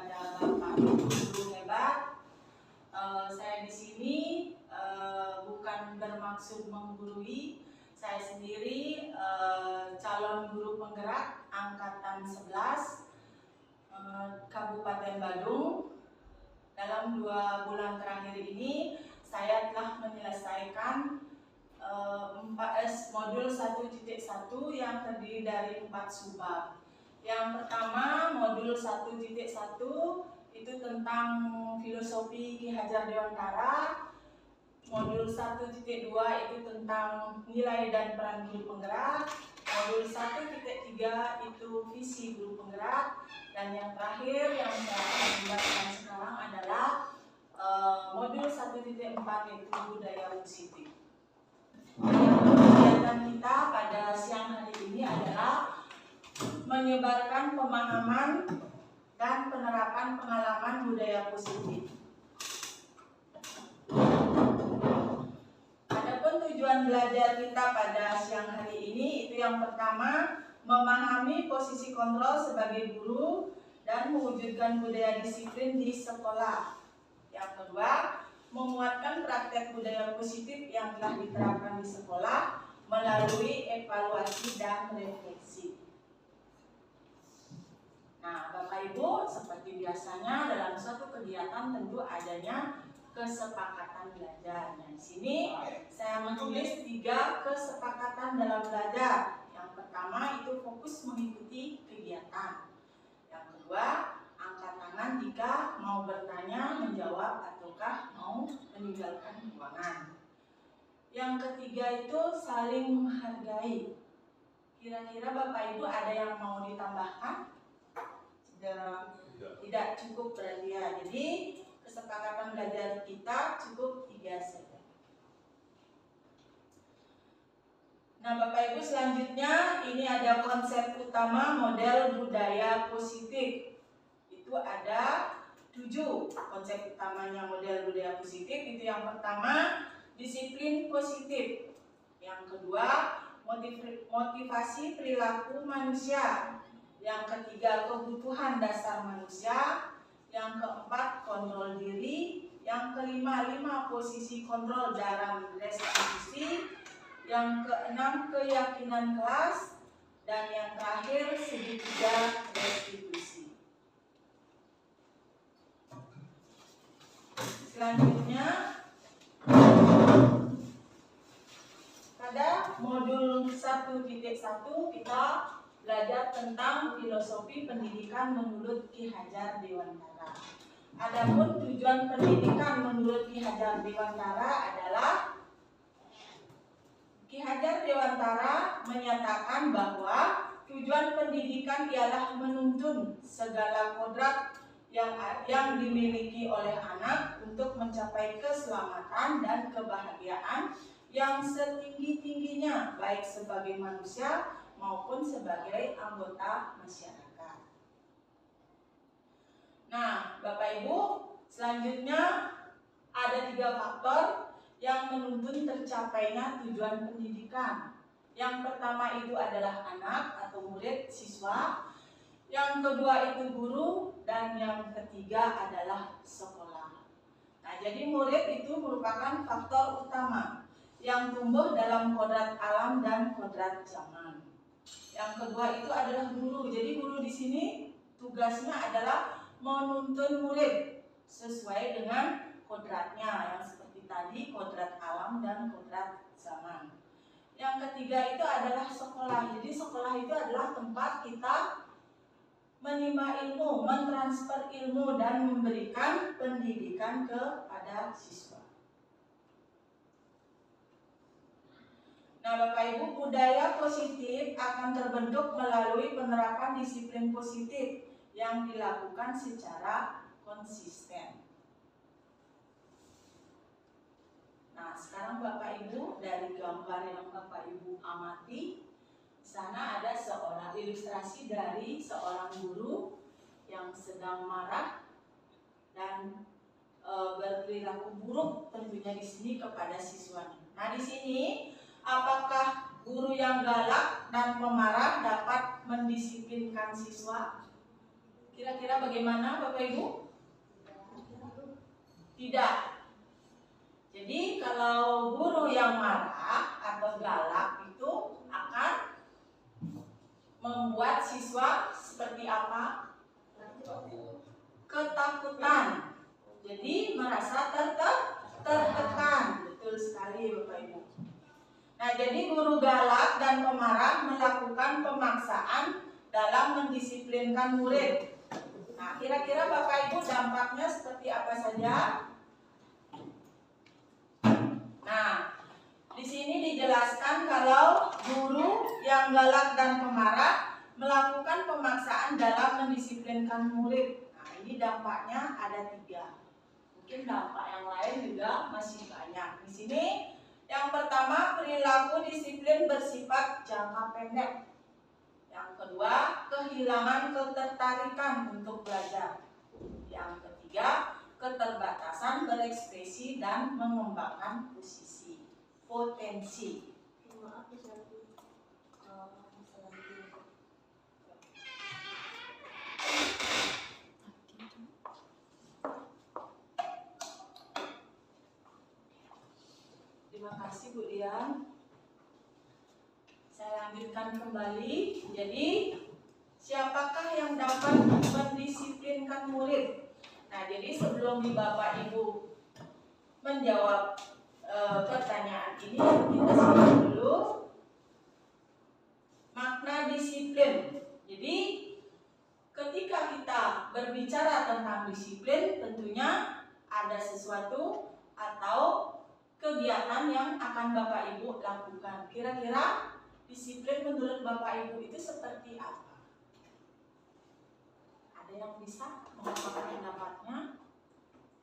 kepada Bapak Ibu guru hebat. Saya di sini bukan bermaksud menggurui. Saya sendiri calon guru penggerak angkatan 11 Kabupaten Badung. Dalam 2 bulan terakhir ini saya telah menyelesaikan modul 1.1 yang terdiri dari 4 subbab. Yang pertama, modul 1.1 itu tentang filosofi Ki Hajar Dewantara. Modul 1.2 itu tentang nilai dan peran guru penggerak. Modul 1.3 itu visi guru penggerak. Dan yang terakhir yang saya akan membahaskan sekarang adalah modul 1.4 itu budaya positif. Kegiatan kita pada siang hari ini adalah menyebarkan pemahaman dan penerapan pengalaman budaya positif. Adapun tujuan belajar kita pada siang hari ini itu yang pertama, memahami posisi kontrol sebagai guru dan mewujudkan budaya disiplin di sekolah. Yang kedua, menguatkan praktek budaya positif yang telah diterapkan di sekolah melalui evaluasi dan refleksi. Nah, Bapak Ibu, seperti biasanya dalam suatu kegiatan tentu adanya kesepakatan belajar. Nah, di sini saya menulis 3 kesepakatan dalam belajar. Yang pertama itu fokus mengikuti kegiatan. Yang kedua, angkat tangan jika mau bertanya, menjawab, ataukah mau meninggalkan ruangan. Yang ketiga itu saling menghargai. Kira-kira Bapak Ibu ada yang mau ditambahkan? Tidak cukup berarti ya. Jadi kesepakatan belajar kita cukup 3 saja. Nah, Bapak Ibu, selanjutnya ini ada konsep utama model budaya positif. Itu ada 7 konsep utamanya model budaya positif. Itu yang pertama, disiplin positif. Yang kedua, motivasi perilaku manusia. Yang ketiga, kebutuhan dasar manusia. Yang keempat, kontrol diri. Yang kelima, 5 posisi kontrol dalam restitusi. Yang keenam, keyakinan kelas. Dan yang terakhir, segitiga restitusi. Selanjutnya, pada modul 1.1 kita belajar tentang filosofi pendidikan menurut Ki Hajar Dewantara. Adapun tujuan pendidikan menurut Ki Hajar Dewantara adalah Ki Hajar Dewantara menyatakan bahwa tujuan pendidikan ialah menuntun segala kodrat yang dimiliki oleh anak untuk mencapai keselamatan dan kebahagiaan yang setinggi-tingginya, baik sebagai manusia maupun sebagai anggota masyarakat. Nah, Bapak Ibu, selanjutnya ada 3 faktor yang menuntun tercapainya tujuan pendidikan. Yang pertama itu adalah anak atau murid, siswa. Yang kedua itu guru, dan yang ketiga adalah sekolah. Nah, jadi murid itu merupakan faktor utama yang tumbuh dalam kodrat alam dan kodrat zaman. Yang kedua itu adalah guru. Jadi guru di sini tugasnya adalah menuntun murid sesuai dengan kodratnya yang seperti tadi, kodrat alam dan kodrat zaman. Yang ketiga itu adalah sekolah. Jadi sekolah itu adalah tempat kita menimba ilmu, mentransfer ilmu dan memberikan pendidikan kepada siswa. Nah, Bapak Ibu, budaya positif akan terbentuk melalui penerapan disiplin positif yang dilakukan secara konsisten. Nah, sekarang Bapak Ibu, dari gambar yang Bapak Ibu amati, di sana ada seorang ilustrasi dari seorang guru yang sedang marah dan berperilaku buruk tentunya di sini kepada siswanya. Nah, di sini apakah guru yang galak dan pemarah dapat mendisiplinkan siswa? Kira-kira bagaimana Bapak Ibu? Tidak. Jadi kalau guru yang marah atau galak itu akan membuat siswa seperti apa? Ketakutan. Jadi merasa tertekan. Betul sekali Bapak Ibu. Nah, jadi guru galak dan pemarah melakukan pemaksaan dalam mendisiplinkan murid. Nah, kira-kira Bapak Ibu dampaknya seperti apa saja? Nah, di sini dijelaskan kalau guru yang galak dan pemarah melakukan pemaksaan dalam mendisiplinkan murid. Nah, ini dampaknya ada 3. Mungkin dampak yang lain juga masih banyak. Di sini yang pertama, perilaku disiplin bersifat jangka pendek. Yang kedua, kehilangan ketertarikan untuk belajar. Yang ketiga, keterbatasan berekspresi dan mengembangkan potensi. Terima kasih Bu Dian. Saya lanjutkan kembali. Jadi, siapakah yang dapat mendisiplinkan murid? Nah, jadi sebelum Bapak Ibu menjawab pertanyaan ini, kita simak dulu makna disiplin. Jadi, ketika kita berbicara tentang disiplin, tentunya ada sesuatu atau kegiatan yang akan Bapak Ibu lakukan. Kira-kira disiplin menurut Bapak Ibu itu seperti apa? Ada yang bisa mengatakan pendapatnya?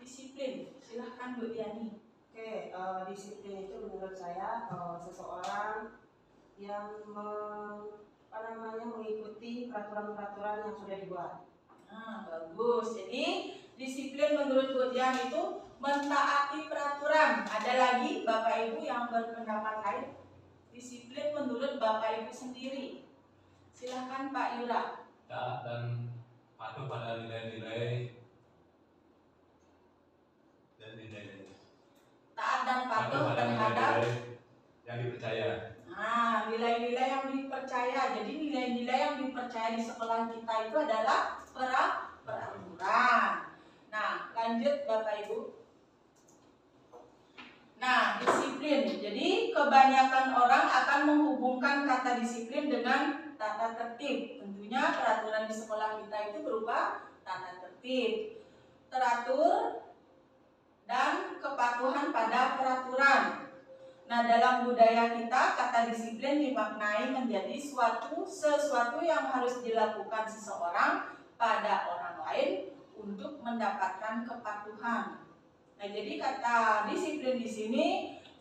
Disiplin, silahkan Bu Diani. Oke, disiplin itu menurut saya seseorang yang mengikuti peraturan-peraturan yang sudah dibuat. Nah, bagus. Jadi disiplin menurut Bu Dian itu mentaati peraturan. Ada lagi Bapak Ibu yang berpendapat lain? Disiplin menurut Bapak Ibu sendiri. Silahkan Pak Yura. Taat dan patuh pada nilai-nilai dan nilai-nilai. Taat dan patuh terhadap yang dipercaya. Nah, nilai-nilai yang dipercaya. Jadi nilai-nilai yang dipercaya di sekolah kita itu adalah peraturan. Nah, lanjut Bapak Ibu. Nah, disiplin. Jadi kebanyakan orang akan menghubungkan kata disiplin dengan tata tertib. Tentunya peraturan di sekolah kita itu berupa tata tertib, teratur, dan kepatuhan pada peraturan. Nah, dalam budaya kita, kata disiplin dimaknai menjadi sesuatu yang harus dilakukan seseorang pada orang lain untuk mendapatkan kepatuhan. Nah, jadi kata disiplin di sini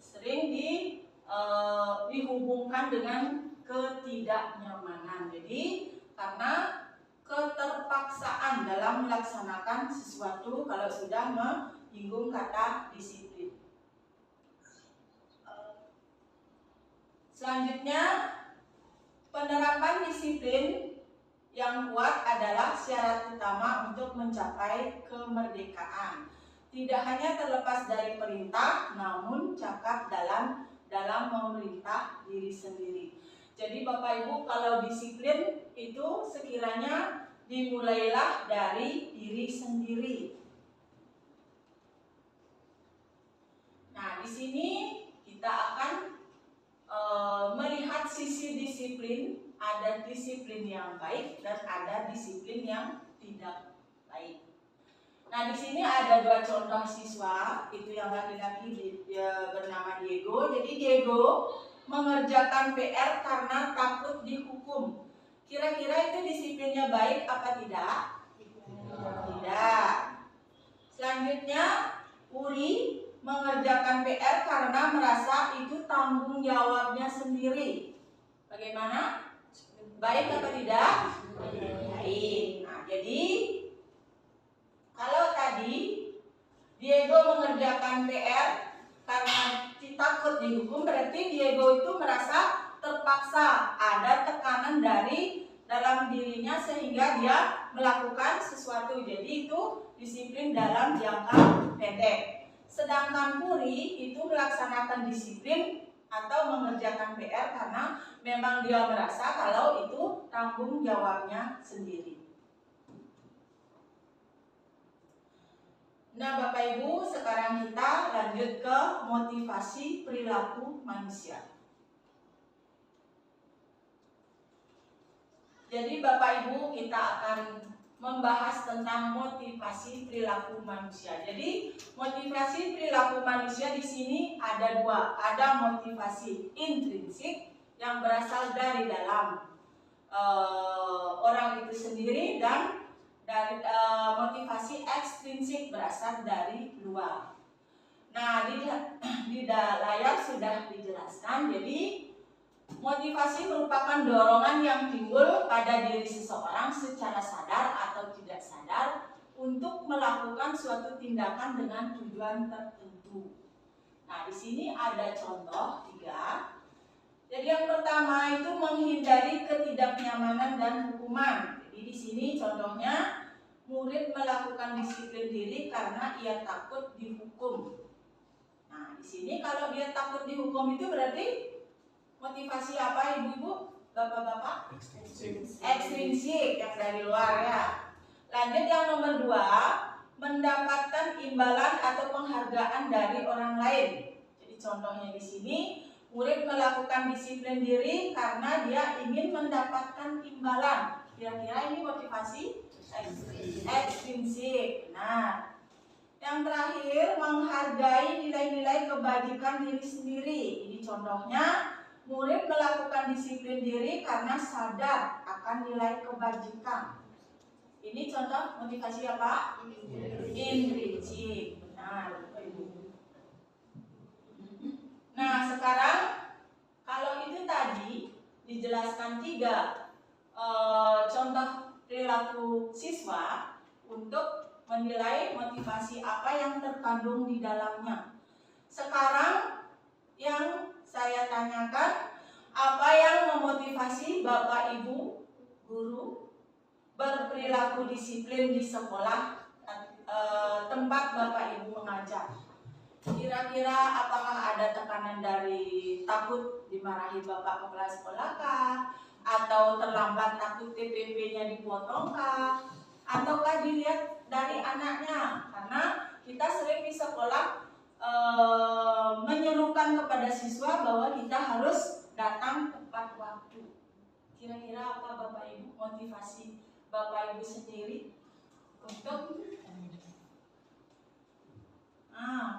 sering dihubungkan dengan ketidaknyamanan. Jadi, karena keterpaksaan dalam melaksanakan sesuatu kalau sudah menyinggung kata disiplin. Selanjutnya, penerapan disiplin yang kuat adalah syarat utama untuk mencapai kemerdekaan. Tidak hanya terlepas dari perintah, namun cakap dalam memerintah diri sendiri. Jadi Bapak Ibu, kalau disiplin itu sekiranya dimulailah dari diri sendiri. Nah, di sini kita akan melihat sisi disiplin. Ada disiplin yang baik dan ada disiplin yang tidak baik. Nah, di sini ada 2 contoh siswa. Itu yang laki-laki bernama Diego. Jadi Diego mengerjakan PR karena takut dihukum. Kira-kira itu disiplinnya baik apa tidak? Tidak. Selanjutnya, Uri mengerjakan PR karena merasa itu tanggung jawabnya sendiri. Bagaimana? Baik atau tidak? Baik. Nah, jadi kalau tadi Diego mengerjakan PR karena takut dihukum, berarti Diego itu merasa terpaksa, ada tekanan dari dalam dirinya sehingga dia melakukan sesuatu. Jadi itu disiplin dalam jangka pendek. Sedangkan puri itu melaksanakan disiplin atau mengerjakan PR karena memang dia merasa kalau itu tanggung jawabnya sendiri. Nah Bapak Ibu, sekarang kita lanjut ke motivasi perilaku manusia. Jadi Bapak Ibu, kita akan membahas tentang motivasi perilaku manusia. Jadi motivasi perilaku manusia di sini ada dua, ada motivasi intrinsik yang berasal dari dalam orang itu sendiri dan dari motivasi ekstrinsik berasal dari luar. Nah di layar sudah dijelaskan. Jadi motivasi merupakan dorongan yang timbul pada diri seseorang secara sadar atau tidak sadar untuk melakukan suatu tindakan dengan tujuan tertentu. Nah, di sini ada contoh 3. Jadi yang pertama itu menghindari ketidaknyamanan dan hukuman. Jadi di sini contohnya murid melakukan disiplin diri karena ia takut dihukum. Nah, di sini kalau dia takut dihukum itu berarti motivasi apa ibu-ibu, bapak-bapak? Ekstrinsik yang dari luar ya. Lanjut yang nomor 2, mendapatkan imbalan atau penghargaan dari orang lain. Jadi contohnya di sini murid melakukan disiplin diri karena dia ingin mendapatkan imbalan. Kira-kira ini motivasi ekstrinsik. Nah, yang terakhir menghargai nilai-nilai kebajikan diri sendiri. Ini contohnya murid melakukan disiplin diri karena sadar akan nilai kebajikan. Ini contoh motivasi apa? Intrinsik. Benar, Bapak Ibu. Nah, sekarang kalau itu tadi dijelaskan 3 contoh perilaku siswa untuk menilai motivasi apa yang terkandung di dalamnya. Sekarang yang saya tanyakan, apa yang memotivasi Bapak Ibu guru berperilaku disiplin di sekolah tempat Bapak Ibu mengajar? Kira-kira apakah ada tekanan dari takut dimarahi Bapak kepala sekolah kah? Atau terlambat takut TPP-nya dipotong kah? Ataukah dilihat dari anaknya? Karena kita sering di sekolah menyerukan kepada siswa bahwa kita harus datang tepat waktu. Kira-kira apa Bapak Ibu motivasi Bapak Ibu sendiri untuk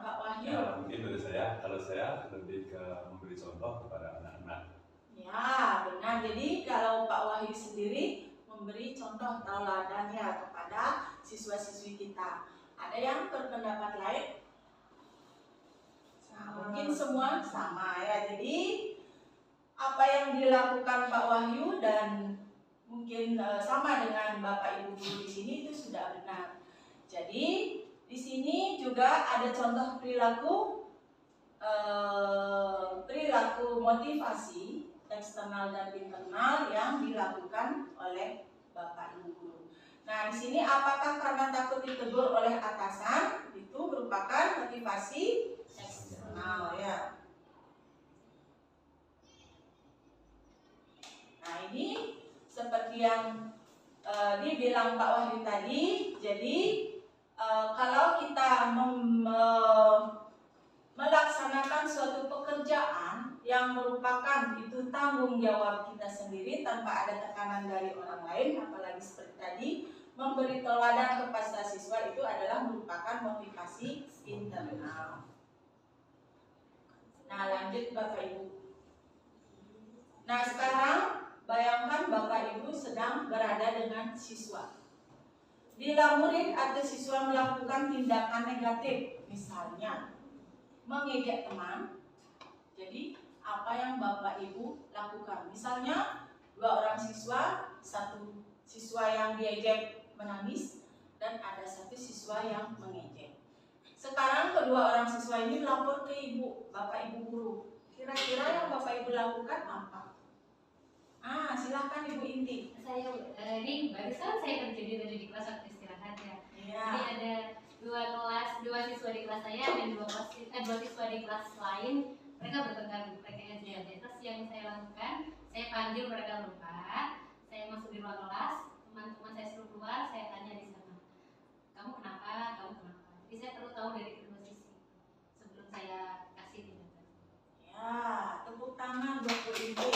Pak Wahyu? Ya, mungkin dari saya, kalau saya lebih ke memberi contoh kepada anak-anak. Ya, benar. Jadi kalau Pak Wahyu sendiri memberi contoh tauladannya kepada siswa-siswi kita. Ada yang berpendapat lain? Nah, mungkin semua sama ya. Jadi apa yang dilakukan Pak Wahyu dan mungkin sama dengan Bapak Ibu guru di sini itu sudah benar. Jadi di sini juga ada contoh perilaku motivasi eksternal dan internal yang dilakukan oleh Bapak Ibu guru. Nah, di sini apakah karena takut ditegur oleh atasan? Itu merupakan motivasi eksternal ya. Nah, ini seperti yang dibilang Pak Wahyu tadi. Jadi kalau kita melaksanakan suatu pekerjaan yang merupakan itu tanggung jawab kita sendiri tanpa ada tekanan dari orang lain, apalagi seperti tadi memberi teladan kepada siswa, itu adalah merupakan motivasi internal. Nah, lanjut Bapak Ibu. Nah, sekarang bayangkan Bapak Ibu sedang berada dengan siswa. Bila murid atau siswa melakukan tindakan negatif, misalnya mengejek teman, jadi apa yang Bapak Ibu lakukan? Misalnya 2 orang siswa, 1 siswa yang diejek menangis dan ada 1 siswa yang mengejek. Sekarang kedua orang siswa ini lapor ke ibu, Bapak Ibu guru. Kira-kira yang Bapak Ibu lakukan apa? Silahkan Ibu Inti. Saya ini barusan saya terjadi tadi di kelas waktu istirahat ya. Iya. Jadi ada dua siswa di kelas saya dan dua siswa di kelas lain. Mereka bertengkar, mereka ngaji. Terus yang saya lakukan, saya panggil mereka berempat. Saya masuk di ruang kelas, teman-teman saya suruh keluar, saya tanya di sana, kamu kenapa? Jadi saya perlu tahu dari kedua sisi sebelum saya kasih tindakan. Ya, tepuk tangan buat Bu Inti.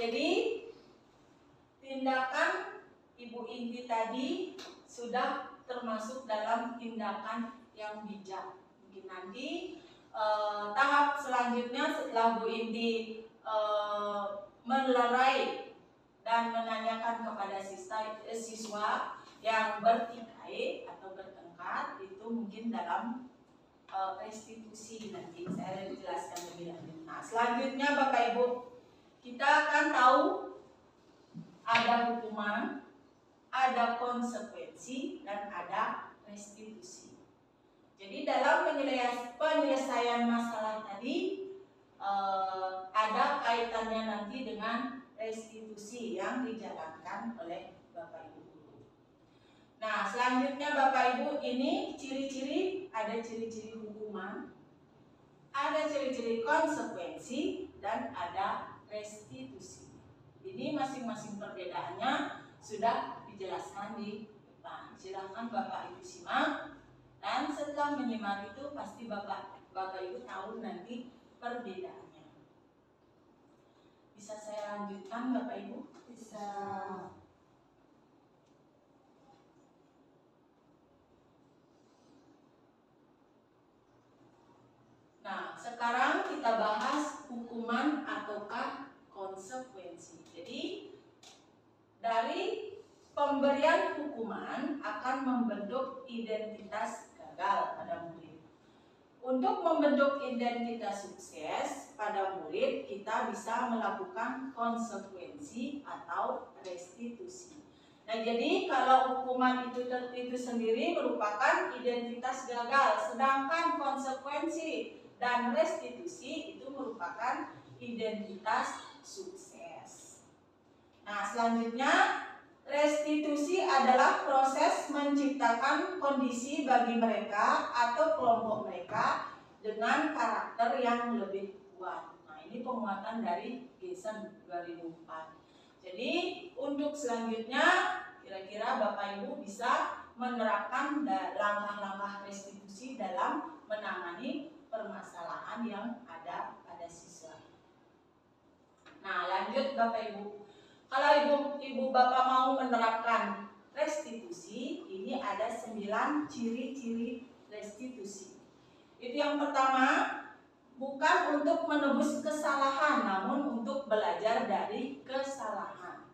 Jadi tindakan Ibu Inti tadi sudah termasuk dalam tindakan yang bijak. Mungkin nanti tahap selanjutnya setelah Bu Inti melerai dan menanyakan kepada siswa yang bertikai atau bertengkar, itu mungkin dalam restitusi, nanti saya jelaskan lebih lanjut. Nah, selanjutnya Bapak Ibu, kita akan tahu ada hukuman, ada konsekuensi, dan ada restitusi. Jadi dalam penyelesaian masalah tadi ada kaitannya nanti dengan restitusi yang dijalankan oleh Bapak Ibu guru. Nah, selanjutnya Bapak Ibu, ini ciri-ciri, ada ciri-ciri hukuman, ada ciri-ciri konsekuensi, dan ada restitusi. Ini masing-masing perbedaannya sudah dijelaskan di depan. Silakan Bapak Ibu simak, dan setelah menyimak itu pasti Bapak Ibu tahu nanti perbedaannya. Bisa saya lanjutkan Bapak Ibu? Bisa. Nah, sekarang kita bahas hukuman ataukah konsekuensi. Jadi dari pemberian hukuman akan membentuk identitas gagal pada murid. Untuk membentuk identitas sukses pada murid, kita bisa melakukan konsekuensi atau restitusi. Nah, jadi kalau hukuman itu sendiri merupakan identitas gagal, sedangkan konsekuensi dan restitusi itu merupakan identitas sukses. Nah, selanjutnya restitusi adalah proses menciptakan kondisi bagi mereka atau kelompok mereka dengan karakter yang lebih kuat. Nah, ini penguatan dari Geisen 2004. Jadi untuk selanjutnya kira-kira Bapak Ibu bisa menerapkan langkah-langkah restitusi dalam menangani permasalahan yang ada pada siswa. Nah, lanjut Bapak Ibu. Kalau ibu bapak mau menerapkan restitusi, ini ada 9 ciri-ciri restitusi. Itu yang pertama, bukan untuk menebus kesalahan, namun untuk belajar dari kesalahan.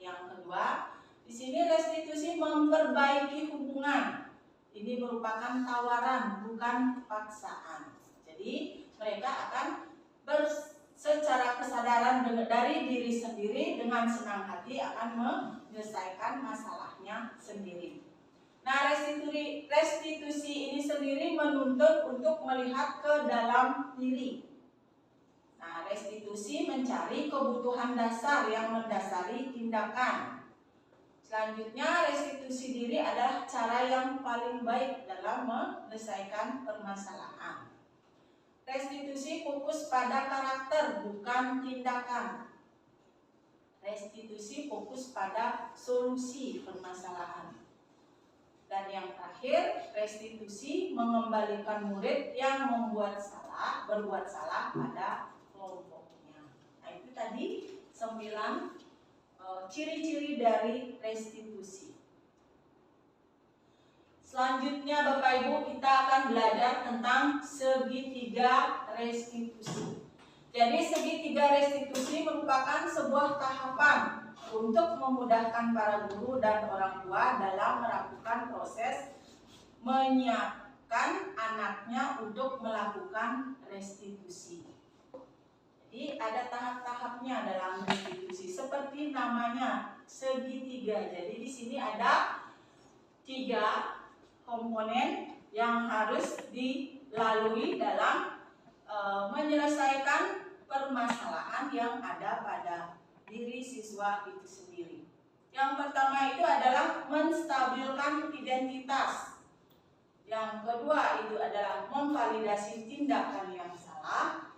Yang kedua, di sini restitusi memperbaiki hubungan. Ini merupakan tawaran, bukan paksaan. Jadi mereka akan secara kesadaran dari diri sendiri dengan senang hati akan menyelesaikan masalahnya sendiri. Nah, restitusi ini sendiri menuntut untuk melihat ke dalam diri. Nah, restitusi mencari kebutuhan dasar yang mendasari tindakan. Selanjutnya, restitusi diri adalah cara yang paling baik dalam menyelesaikan permasalahan. Restitusi fokus pada karakter, bukan tindakan. Restitusi fokus pada solusi permasalahan. Dan yang terakhir, restitusi mengembalikan murid yang berbuat salah pada kelompoknya. Nah, itu tadi 9 ciri-ciri dari restitusi. Selanjutnya Bapak Ibu, kita akan belajar tentang segitiga restitusi. Jadi segitiga restitusi merupakan sebuah tahapan untuk memudahkan para guru dan orang tua dalam melakukan proses menyiapkan anaknya untuk melakukan restitusi. Jadi ada tahap-tahapnya dalam restitusi, seperti namanya segitiga. Jadi di sini ada 3 komponen yang harus dilalui dalam menyelesaikan permasalahan yang ada pada diri siswa itu sendiri. Yang pertama itu adalah menstabilkan identitas. Yang kedua itu adalah memvalidasi tindakan yang salah.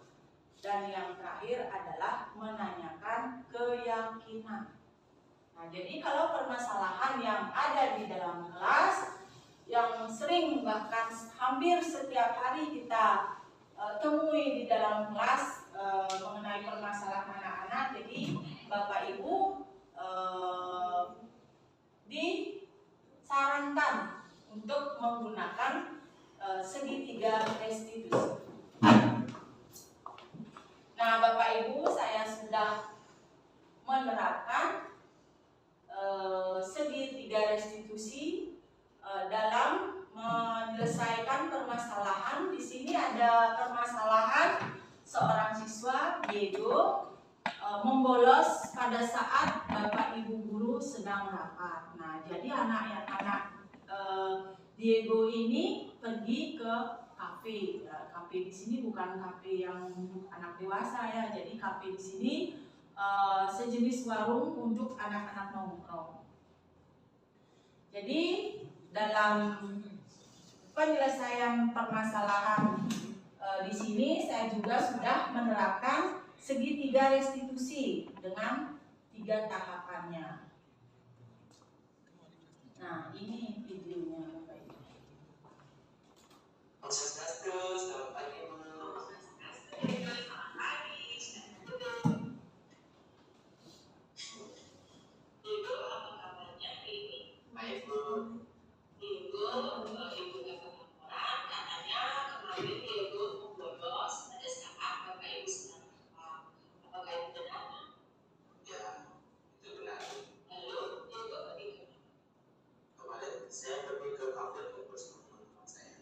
Dan yang terakhir adalah menanyakan keyakinan. Nah, jadi kalau permasalahan yang ada di dalam kelas yang sering bahkan hampir setiap hari kita temui di dalam kelas mengenai permasalahan anak-anak, jadi Bapak Ibu disarankan untuk menggunakan segitiga restitusi. Nah, Bapak Ibu, saya sudah menerapkan segitiga restitusi dalam menyelesaikan permasalahan. Di sini ada permasalahan seorang siswa Diego membolos pada saat Bapak Ibu guru sedang rapat. Nah, jadi anak-anak Diego ini pergi ke kafe. Ya, kafe di sini bukan kafe yang anak dewasa ya. Jadi kafe di sini sejenis warung untuk anak-anak nongkrong. Jadi dalam penyelesaian permasalahan di sini saya juga sudah menerapkan segitiga restitusi dengan 3 tahapannya. Nah, ini videonya Bapak Ibu. Selamat pagi Bu. Ibu, apa kabarnya ini? Baik Bu. Ibu dapat laporan katanya kemarin Ibu bolos pada saat Bapak Ibu sedang rapat. Apakah itu benar? Ya, itu benar. Lalu Ibu pergi ke mana? Kemarin saya pergi ke kafe bersama teman-teman saya.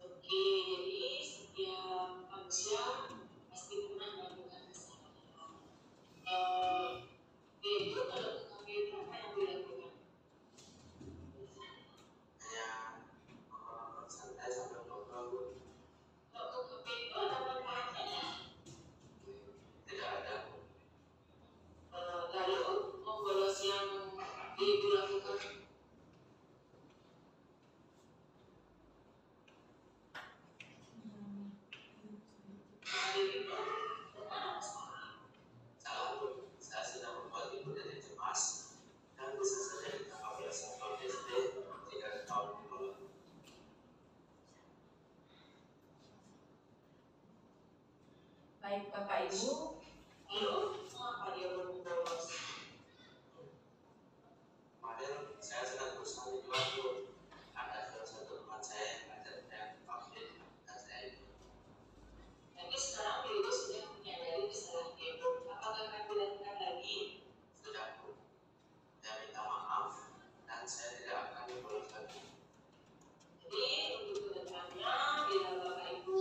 Oke, jadi setiap manusia pasti pernah melakukan kesalahan. Ibu kalau ke kafe itu apa yang dilakukan? Hanya menonton santai sambil ngobrol. Kalau ke kafe itu ada manfaatnya? Tidak ada. Lalu membolos yang Ibu lakukan? Salah Bu, saya sudah membuat Ibu jadi cemas dan bisa saja ditangkap oleh Satpol SD 3 tahun di bawah. Baik Bapak Ibu, Lalu mengapa dia belum bolos? Kemarin saya sedang berusaha di luar Bu. Ada salah satu teman saya yang ngajak saya ke kafe dan saya ikut. Tapi sekarang Ibu sudah menyadari kesalahan Ibu. Apakah akan dilakukan lagi? Sudah Bu. Saya minta maaf dan saya tidak akan bolos lagi. Jadi untuk kedepannya bila Bapak Ibu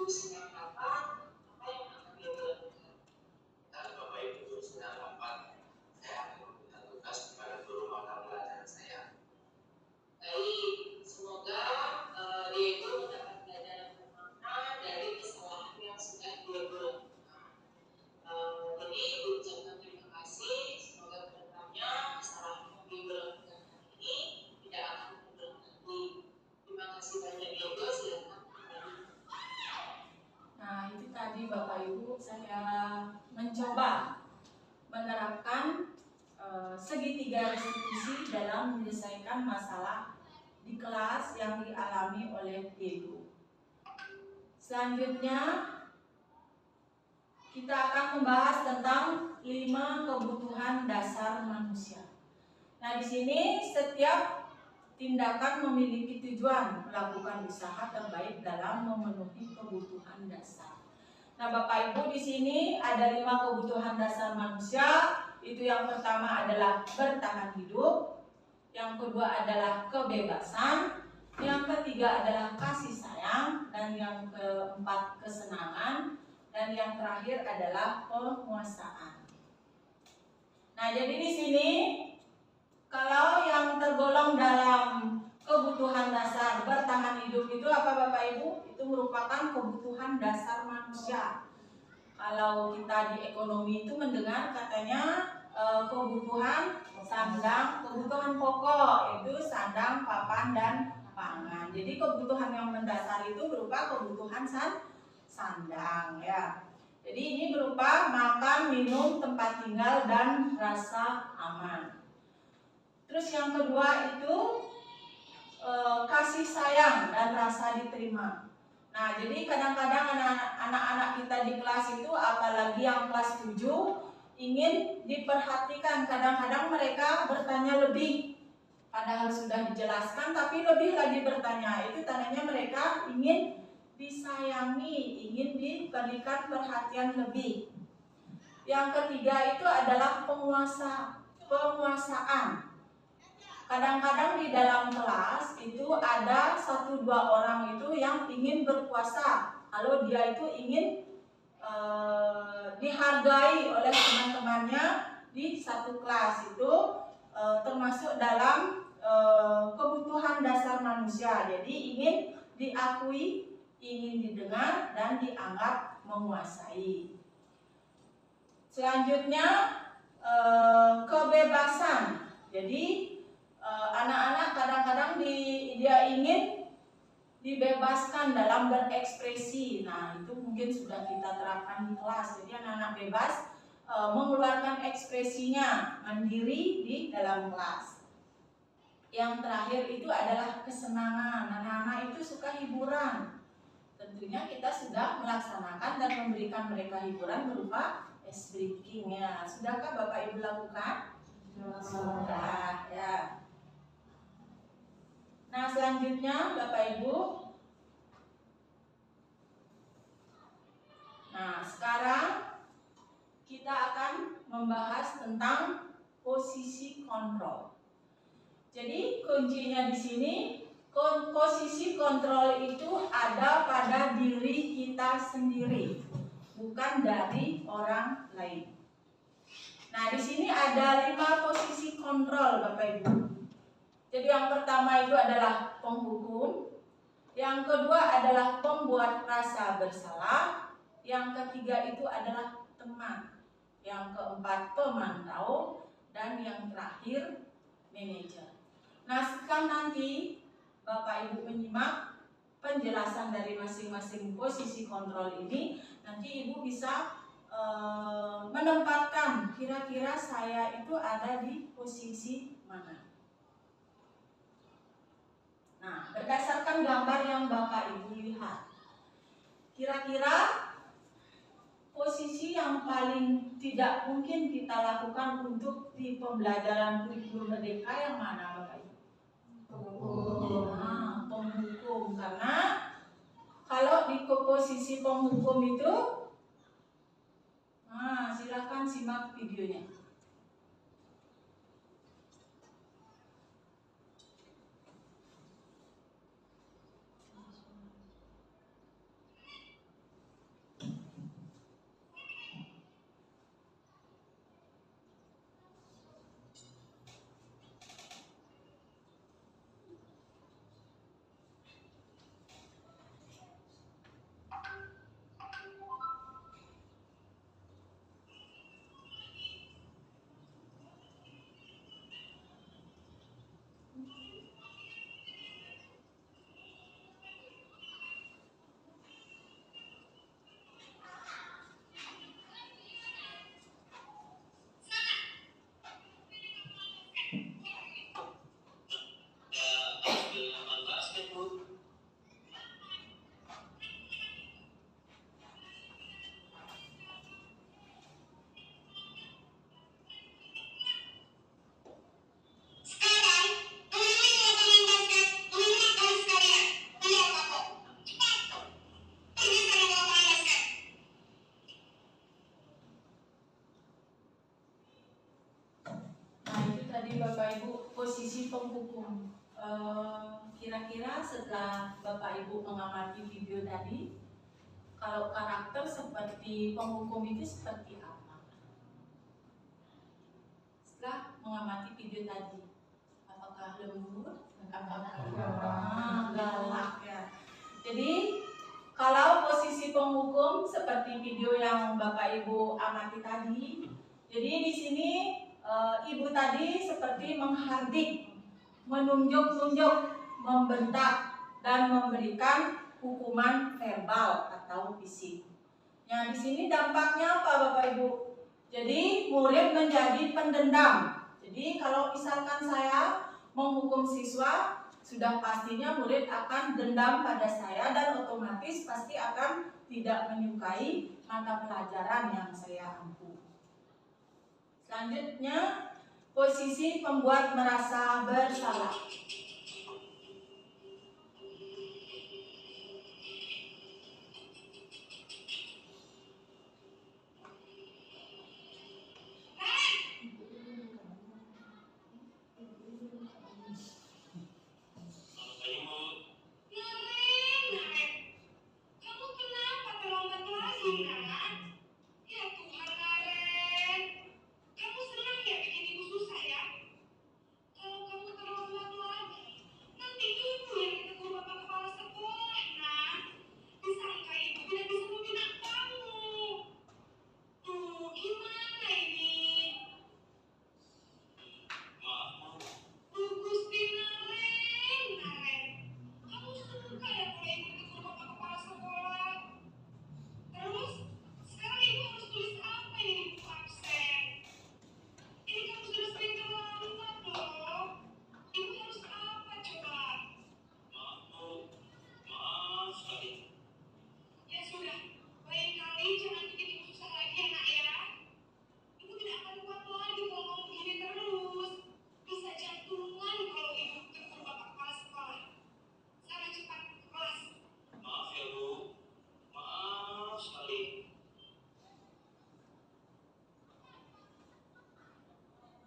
sedang rapat, apa yang akan Ibu lakukan? Dan Bapak Ibu sedang rapat, saya akan meminta tugas kepada guru mata pelajaran saya. Baik, semoga Diego mendapat pelajaran bermakna dari kesalahan yang sudah Diego lakukan. Jadi Ibu ucapkan terima kasih. Semoga kedepannya kesalahan yang Diego lakukan hari ini tidak akan terulang lagi. Terima kasih banyak Diego. Silakan kembali. nah itu tadi Bapak Ibu saya mencoba menerapkan segitiga restitusi dalam menyelesaikan masalah di kelas yang dialami oleh Diego. Selanjutnya kita akan membahas tentang 5 kebutuhan dasar manusia. Nah, di sini setiap tindakan memiliki tujuan melakukan usaha terbaik dalam memenuhi kebutuhan dasar. Nah, Bapak Ibu di sini ada 5 kebutuhan dasar manusia. Itu yang pertama adalah bertahan hidup, yang kedua adalah kebebasan, yang ketiga adalah kasih sayang, dan yang keempat kesenangan, dan yang terakhir adalah penguasaan. Nah, jadi di sini kalau yang tergolong dalam kebutuhan dasar bertahan hidup itu apa Bapak Ibu? Itu merupakan kebutuhan dasar manusia. Kalau kita di ekonomi itu mendengar katanya kebutuhan sandang, kebutuhan pokok itu sandang, papan, dan pangan. Jadi kebutuhan yang mendasar itu berupa kebutuhan sandang ya. Jadi ini berupa makan, minum, tempat tinggal, dan rasa aman. Terus yang kedua itu kasih sayang dan rasa diterima. Nah, jadi kadang-kadang anak-anak kita di kelas itu, apalagi yang kelas 7, ingin diperhatikan. Kadang-kadang mereka bertanya lebih, padahal sudah dijelaskan, tapi lebih lagi bertanya. Itu tandanya mereka ingin disayangi, ingin diberikan perhatian lebih. Yang ketiga itu adalah penguasaan. Kadang-kadang di dalam kelas itu ada 1-2 orang itu yang ingin berkuasa. Kalau dia itu ingin dihargai oleh teman-temannya di satu kelas itu termasuk dalam kebutuhan dasar manusia. Jadi ingin diakui, ingin didengar, dan dianggap menguasai. Selanjutnya kebebasan. Jadi anak-anak kadang-kadang dia ingin dibebaskan dalam berekspresi. Nah, itu mungkin sudah kita terapkan di kelas. Jadi anak-anak bebas mengeluarkan ekspresinya mandiri di dalam kelas. Yang terakhir itu adalah kesenangan. Anak-anak itu suka hiburan. Tentunya kita sudah melaksanakan dan memberikan mereka hiburan berupa ice breaking ya. Sudahkah Bapak Ibu lakukan? Sudah ya. Nah, selanjutnya Bapak Ibu. Nah, sekarang kita akan membahas tentang posisi kontrol. Jadi kuncinya di sini, posisi kontrol itu ada pada diri kita sendiri, bukan dari orang lain. Nah, di sini ada 5 posisi kontrol Bapak Ibu. Jadi yang pertama itu adalah penghukum, yang kedua adalah pembuat rasa bersalah, yang ketiga itu adalah teman, yang keempat pemantau, dan yang terakhir manajer. Nah, sekarang nanti Bapak Ibu menyimak penjelasan dari masing-masing posisi kontrol ini, nanti Ibu bisa menempatkan kira-kira saya itu ada di posisi mana. Nah, berdasarkan gambar yang Bapak Ibu lihat, kira-kira posisi yang paling tidak mungkin kita lakukan untuk di pembelajaran kurikulum merdeka yang mana Bapak Ibu? Nah, penghukum. Karena kalau di posisi penghukum itu, nah silakan simak videonya. Bapak Ibu posisi penghukum. Kira-kira setelah Bapak Ibu mengamati video tadi, kalau karakter seperti penghukum itu seperti apa? Setelah mengamati video tadi, apakah lembut? Apakah galak ya? Jadi kalau posisi penghukum seperti video yang Bapak Ibu amati tadi. Jadi di sini Ibu tadi seperti menghardik, menunjuk-nunjuk, membentak, dan memberikan hukuman verbal atau fisik. Nah, di sini dampaknya apa Bapak Ibu? Jadi murid menjadi pendendam. Jadi kalau misalkan saya menghukum siswa, sudah pastinya murid akan dendam pada saya dan otomatis pasti akan tidak menyukai mata pelajaran yang saya ampu. Selanjutnya, posisi pembuat merasa bersalah.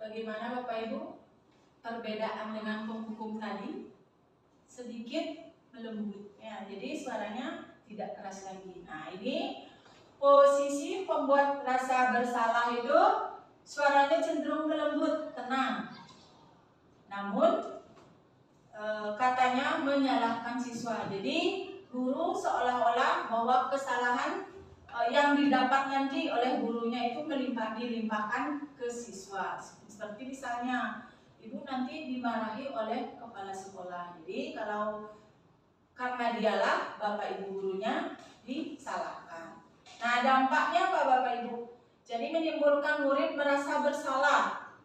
Bagaimana Bapak Ibu? Perbedaan dengan penghukum tadi sedikit melembut ya, jadi suaranya tidak keras lagi. Nah, ini posisi pembuat rasa bersalah itu suaranya cenderung melembut, tenang. Namun katanya menyalahkan siswa. Jadi guru seolah-olah bahwa kesalahan yang didapat nanti oleh gurunya itu dilimpahkan ke siswa. Seperti misalnya ibu nanti dimarahi oleh kepala sekolah. Jadi kalau karena dialah bapak ibu gurunya disalahkan. Nah, dampaknya apa Bapak Ibu? Jadi menimbulkan murid merasa bersalah,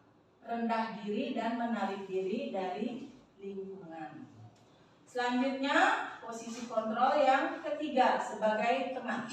rendah diri dan menarik diri dari lingkungan. Selanjutnya, posisi kontrol yang ketiga sebagai teman.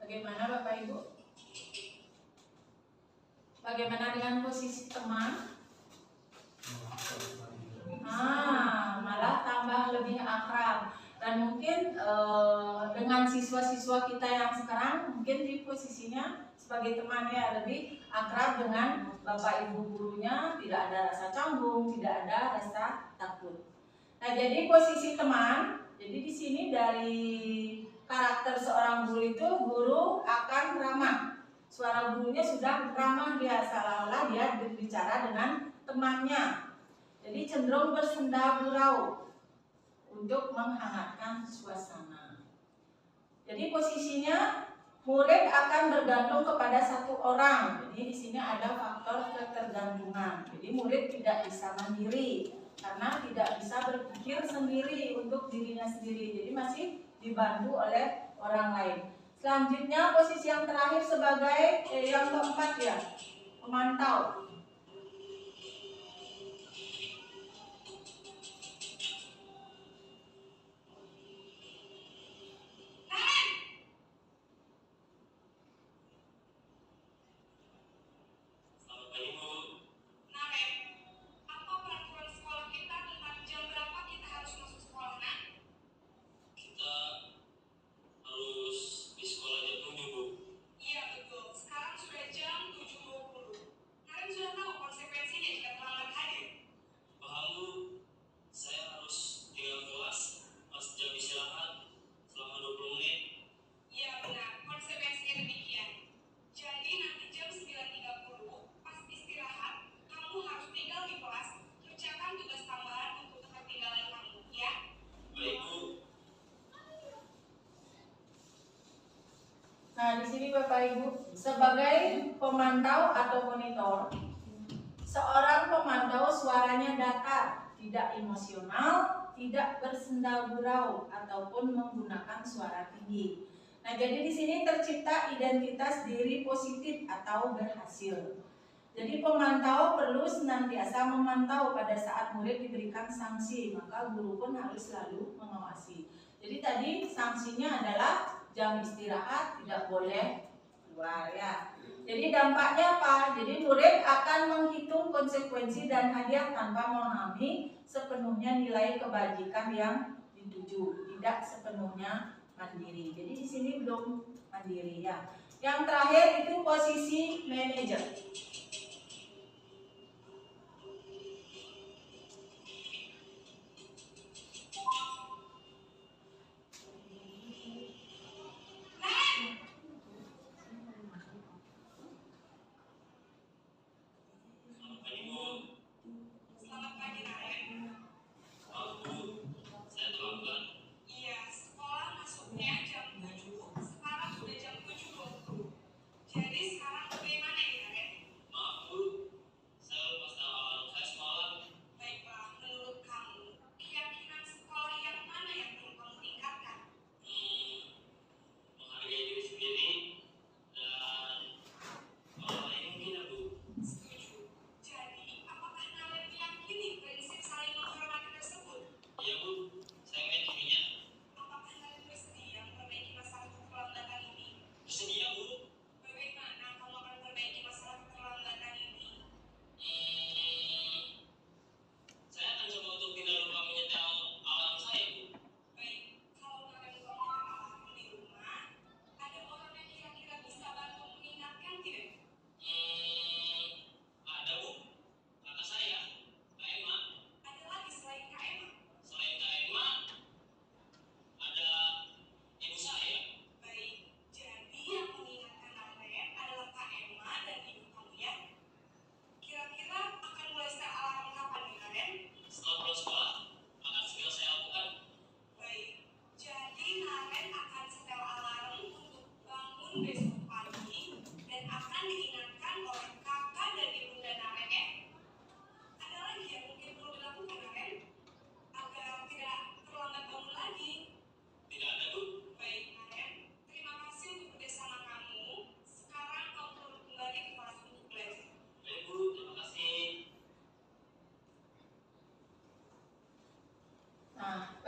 Bagaimana Bapak Ibu? Bagaimana dengan posisi teman? Malah tambah lebih akrab. Dan mungkin dengan siswa-siswa kita yang sekarang mungkin di posisinya sebagai teman ya lebih akrab dengan Bapak Ibu gurunya, tidak ada rasa canggung, tidak ada rasa takut. Nah, jadi posisi teman, jadi di sini dari karakter seorang guru itu, guru akan ramah. Suara gurunya sudah ramah, dia seolah-olah dia berbicara dengan temannya. Jadi cenderung bersenda gurau untuk menghangatkan suasana. Jadi posisinya murid akan bergantung kepada satu orang. Jadi di sini ada faktor ketergantungan. Jadi murid tidak bisa mandiri karena tidak bisa berpikir sendiri untuk dirinya sendiri. Jadi masih dibantu oleh orang lain. Selanjutnya posisi yang terakhir sebagai yang keempat ya, pemantau. Nah, di sini Bapak Ibu, sebagai pemantau atau monitor, seorang pemantau suaranya datar, tidak emosional, tidak bersenda gurau ataupun menggunakan suara tinggi. Nah, jadi di sini tercipta identitas diri positif atau berhasil. Jadi pemantau perlu senantiasa memantau pada saat murid diberikan sanksi, maka guru pun harus selalu mengawasi. Jadi tadi sanksinya adalah jam istirahat tidak boleh keluar ya. Jadi dampaknya apa? Jadi murid akan menghitung konsekuensi dan hadiah tanpa memahami sepenuhnya nilai kebajikan yang dituju, tidak sepenuhnya mandiri. Jadi di sini belum mandiri ya. Yang terakhir itu posisi manajer.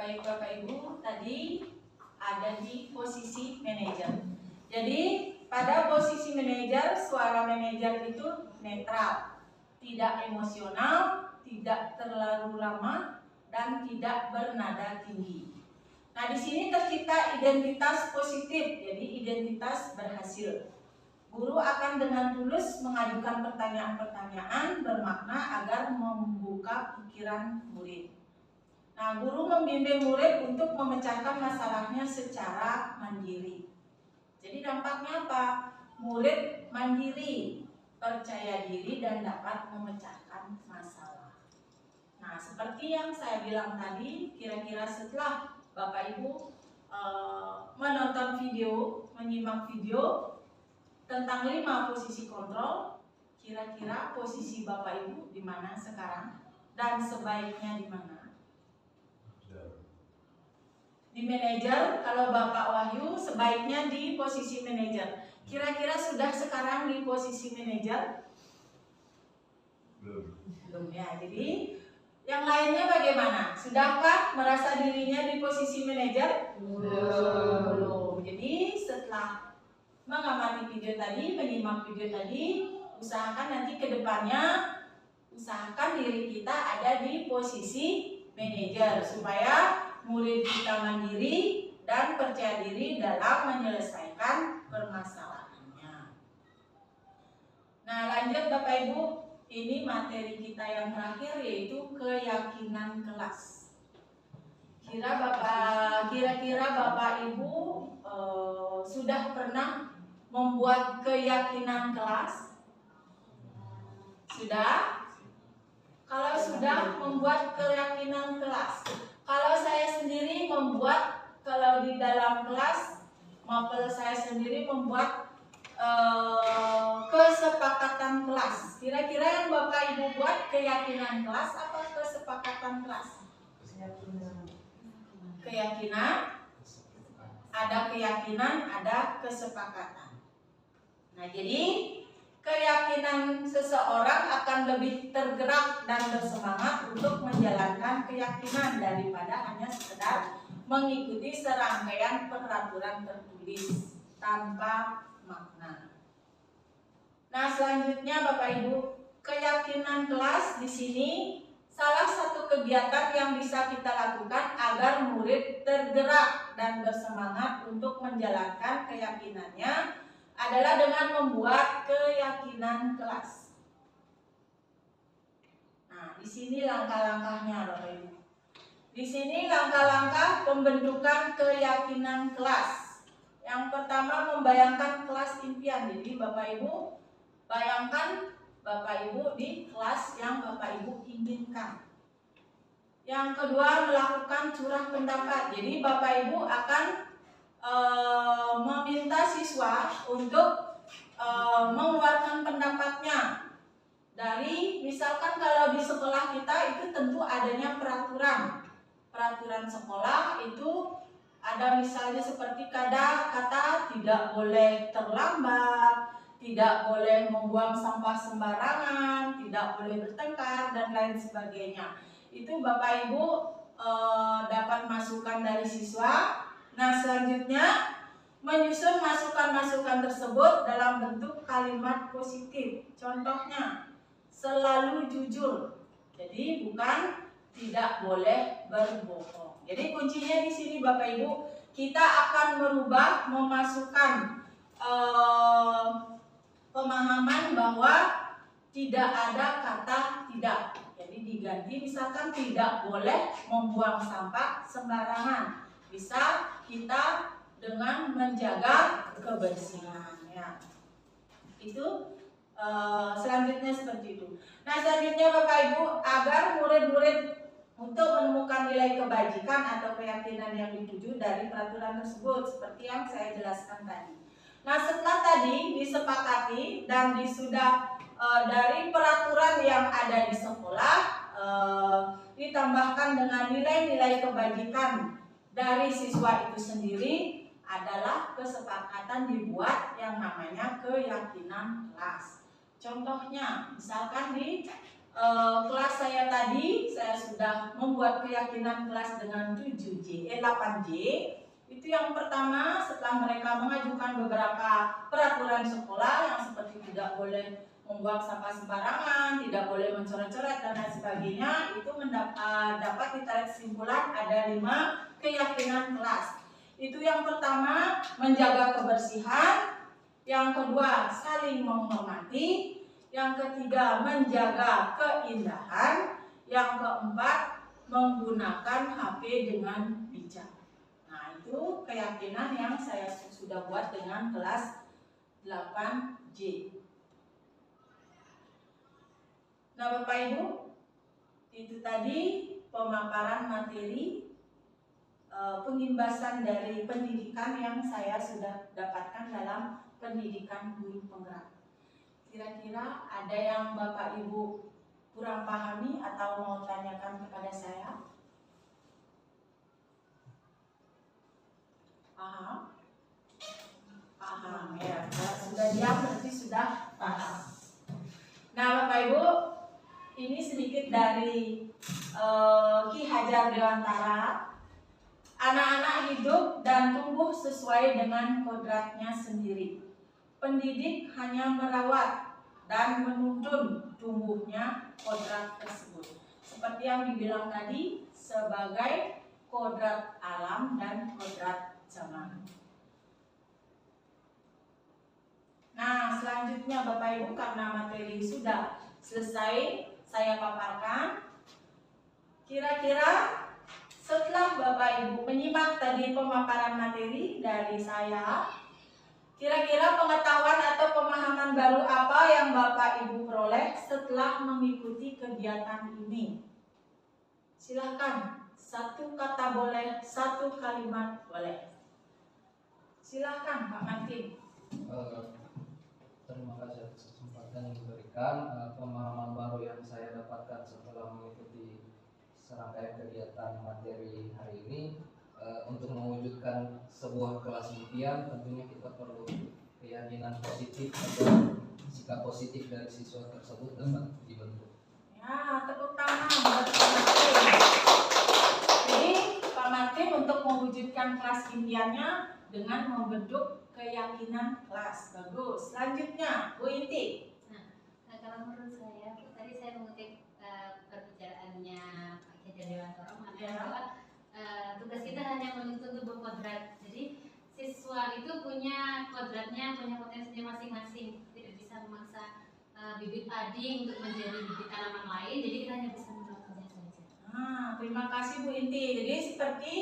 Baik Bapak Ibu, tadi ada di posisi manajer. Jadi pada posisi manajer, suara manajer itu netral, tidak emosional, tidak terlalu lama, dan tidak bernada tinggi. Nah, di sini tercipta identitas positif, jadi identitas berhasil. Guru akan dengan tulus mengajukan pertanyaan-pertanyaan bermakna agar membuka pikiran murid. Nah, guru membimbing murid untuk memecahkan masalahnya secara mandiri. Jadi dampaknya apa? Murid mandiri, percaya diri dan dapat memecahkan masalah. Nah, seperti yang saya bilang tadi, kira-kira setelah Bapak Ibu menonton video, menyimak video tentang 5 posisi kontrol. Kira-kira posisi Bapak Ibu di mana sekarang dan sebaiknya di mana? Di manajer. Kalau Bapak Wahyu sebaiknya di posisi manajer. Kira-kira sudah sekarang di posisi manajer? Belum ya. Jadi yang lainnya bagaimana? Sudahkah merasa dirinya di posisi manajer? Belum. Jadi setelah mengamati video tadi, menyimak video tadi, usahakan nanti ke depannya usahakan diri kita ada di posisi manajer supaya murid kita mandiri dan percaya diri dalam menyelesaikan permasalahannya. Nah, lanjut Bapak Ibu, ini materi kita yang terakhir yaitu keyakinan kelas. Kira-kira Bapak Ibu sudah pernah membuat keyakinan kelas? Sudah? Kalau sudah membuat keyakinan kelas, kalau saya sendiri membuat, kalau di dalam kelas, mapel saya sendiri membuat kesepakatan kelas. Kira-kira yang Bapak Ibu buat keyakinan kelas apa kesepakatan kelas? Keyakinan, ada keyakinan, ada kesepakatan. Nah, jadi keyakinan seseorang akan lebih tergerak dan bersemangat untuk menjalankan keyakinan daripada hanya sekedar mengikuti serangkaian peraturan tertulis tanpa makna. Nah, selanjutnya Bapak Ibu, keyakinan kelas di sini salah satu kegiatan yang bisa kita lakukan agar murid tergerak dan bersemangat untuk menjalankan keyakinannya adalah dengan membuat keyakinan kelas. Nah, di sini langkah-langkahnya Bapak Ibu. Di sini langkah-langkah pembentukan keyakinan kelas. Yang pertama, membayangkan kelas impian. Jadi Bapak Ibu bayangkan Bapak Ibu di kelas yang Bapak Ibu inginkan. Yang kedua, melakukan curah pendapat. Jadi Bapak Ibu akan meminta siswa untuk mengeluarkan pendapatnya dari, misalkan kalau di sekolah kita itu tentu adanya peraturan sekolah itu ada misalnya seperti kata tidak boleh terlambat, tidak boleh membuang sampah sembarangan, tidak boleh bertengkar dan lain sebagainya. Itu Bapak Ibu dapat masukan dari siswa. Nah, selanjutnya menyusun masukan-masukan tersebut dalam bentuk kalimat positif. Contohnya, selalu jujur. Jadi bukan tidak boleh berbohong. Jadi kuncinya di sini Bapak Ibu, kita akan merubah, memasukkan pemahaman bahwa tidak ada kata tidak. Jadi diganti misalkan tidak boleh membuang sampah sembarangan. Bisa kita dengan menjaga kebersihannya. Itu selanjutnya seperti itu. Nah, selanjutnya Bapak Ibu, agar murid-murid untuk menemukan nilai kebajikan atau keyakinan yang dituju dari peraturan tersebut seperti yang saya jelaskan tadi. Nah, setelah tadi disepakati dan sudah dari peraturan yang ada di sekolah ditambahkan dengan nilai-nilai kebajikan dari siswa itu sendiri, adalah kesepakatan dibuat yang namanya keyakinan kelas. Contohnya, misalkan di kelas saya tadi, saya sudah membuat keyakinan kelas dengan 8J. Itu yang pertama, setelah mereka mengajukan beberapa peraturan sekolah yang seperti tidak boleh membuang sampah sembarangan, tidak boleh mencoret-coret dan lain sebagainya, itu dapat ditarik kesimpulan ada 5 keyakinan kelas. Itu yang pertama, menjaga kebersihan. Yang kedua, saling menghormati. Yang ketiga, menjaga keindahan. Yang keempat, menggunakan HP dengan bijak. Nah, itu keyakinan yang saya sudah buat dengan kelas 8J. Nah, Bapak Ibu, itu tadi pemaparan materi pengimbasan dari pendidikan yang saya sudah dapatkan dalam pendidikan guru penggerak. Kira-kira ada yang Bapak Ibu kurang pahami atau mau tanyakan kepada saya? Paham? Paham ya. Kalau sudah diam berarti sudah paham. Nah Bapak Ibu, ini sedikit dari Ki Hajar Dewantara. Anak-anak hidup dan tumbuh sesuai dengan kodratnya sendiri. Pendidik hanya merawat dan menuntun tumbuhnya kodrat tersebut. Seperti yang dibilang tadi, sebagai kodrat alam dan kodrat zaman. Nah, selanjutnya Bapak Ibu, karena materi sudah selesai saya paparkan, kira-kira setelah Bapak Ibu menyimak tadi pemaparan materi dari saya, kira-kira pengetahuan atau pemahaman baru apa yang Bapak Ibu peroleh setelah mengikuti kegiatan ini? Silahkan, satu kata boleh, satu kalimat boleh. Silahkan Pak Martin. Terima kasih atas kesempatan yang diberikan. Pemahaman baru yang saya dapatkan setelah mengikuti serangkaian kegiatan materi hari ini, untuk mewujudkan sebuah kelas impian tentunya kita perlu keyakinan positif agar sikap positif dari siswa tersebut dapat dibentuk. Ya, tepuk tangan buat Pak Martin. Jadi Pak Martin untuk mewujudkan kelas impiannya dengan membentuk keyakinan kelas. Bagus. Selanjutnya Bu Inti. Nah, kalau menurut saya, tadi saya mengutip perbicaraannya Pak Ki Hajar Dewantara mengatakan bahwa tugas kita hanya menuntun tubuh kodrat. Jadi siswa itu punya kodratnya, punya potensinya masing-masing. Tidak bisa memaksa bibit padi untuk menjadi bibit tanaman lain. Jadi kita hanya bisa melakukannya saja. Terima kasih Bu Inti. Jadi seperti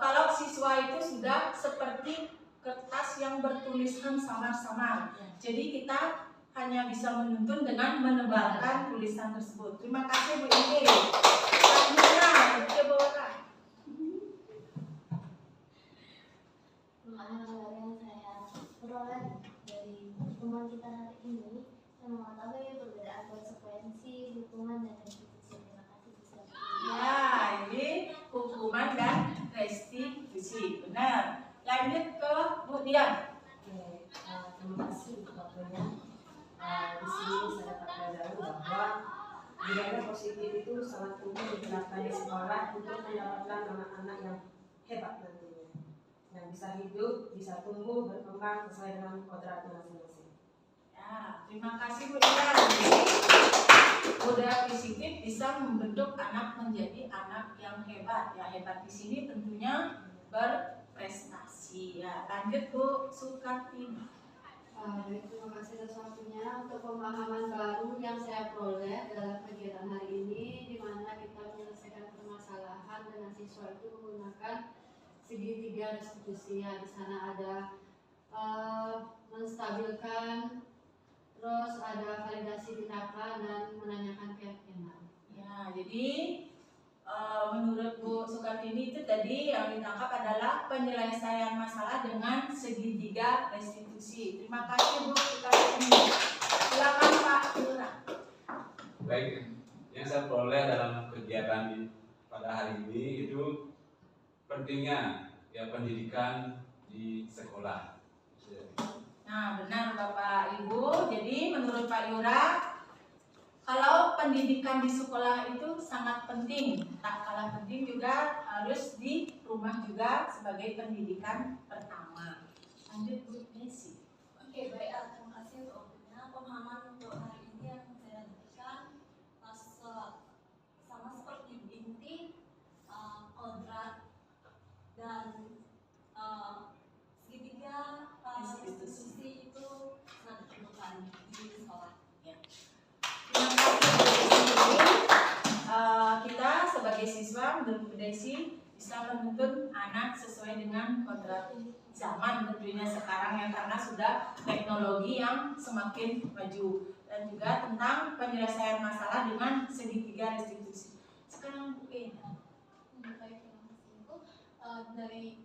kalau siswa itu sudah seperti kertas yang bertuliskan samar-samar. Jadi kita hanya bisa menuntun dengan menebalkan tulisan tersebut. Terima kasih Bu Inti. Selanjutnya, coba. Pemahaman yang saya peroleh dari pertemuan kita hari ini, saya mengetahui perbedaan konsekuensi, hukuman, dan restitusi. Terima kasih bisa. Ya, ini hukuman dan restitusi. Benar. Lanjut ke Bu Dian. Oke, terima kasih untuk waktunya. Di sini saya dapat pelajari bahwa budaya positif itu sangat penting diterapkan di sekolah untuk mendapatkan anak-anak yang hebat nantinya, yang bisa hidup, bisa tumbuh, berkembang sesuai dengan kodratnya masing-masing. Ya, terima kasih Bu Dian. Budaya positif bisa membentuk anak menjadi anak yang hebat. Ya, hebat di sini tentunya berprestasi. Ya, lanjut Bu Sukartini. Baik, terima kasih atas waktunya. Untuk pemahaman baru yang saya peroleh dalam kegiatan hari ini, di mana kita menyelesaikan permasalahan dengan siswa itu menggunakan segitiga restitusi. Ya, di sana ada menstabilkan, terus ada validasi tindakan dan menanyakan keyakinan. Ya, jadi menurut Bu Sukartini itu tadi yang ditangkap adalah penyelesaian masalah dengan segitiga restitusi. Terima kasih Bu Sukartini. Silakan Pak Lurah. Baik, yang saya peroleh dalam kegiatan pada hari ini itu pentingnya ya pendidikan di sekolah. Nah, benar Bapak Ibu. Jadi menurut Pak Lurah, kalau pendidikan di sekolah itu sangat penting, tak kalah penting juga harus di rumah juga sebagai pendidikan pertama. Lanjut Bu Desi. Oke, baik. Terima kasih untuk waktunya. Pemahaman untuk hari ini yang saya dapatkan sama seperti Bu Inti, kodrat dan segitiga restitusi itu sangat diperlukan di sekolah. Terima kasih Bu Desi. Kita sebagai siswa menurut Bu Desi bisa menuntun anak sesuai dengan kodrat zaman tentunya sekarang ya, karena sudah teknologi yang semakin maju, dan juga tentang penyelesaian masalah dengan segitiga restitusi. Sekarang Bu En. Baik, terima kasih. dari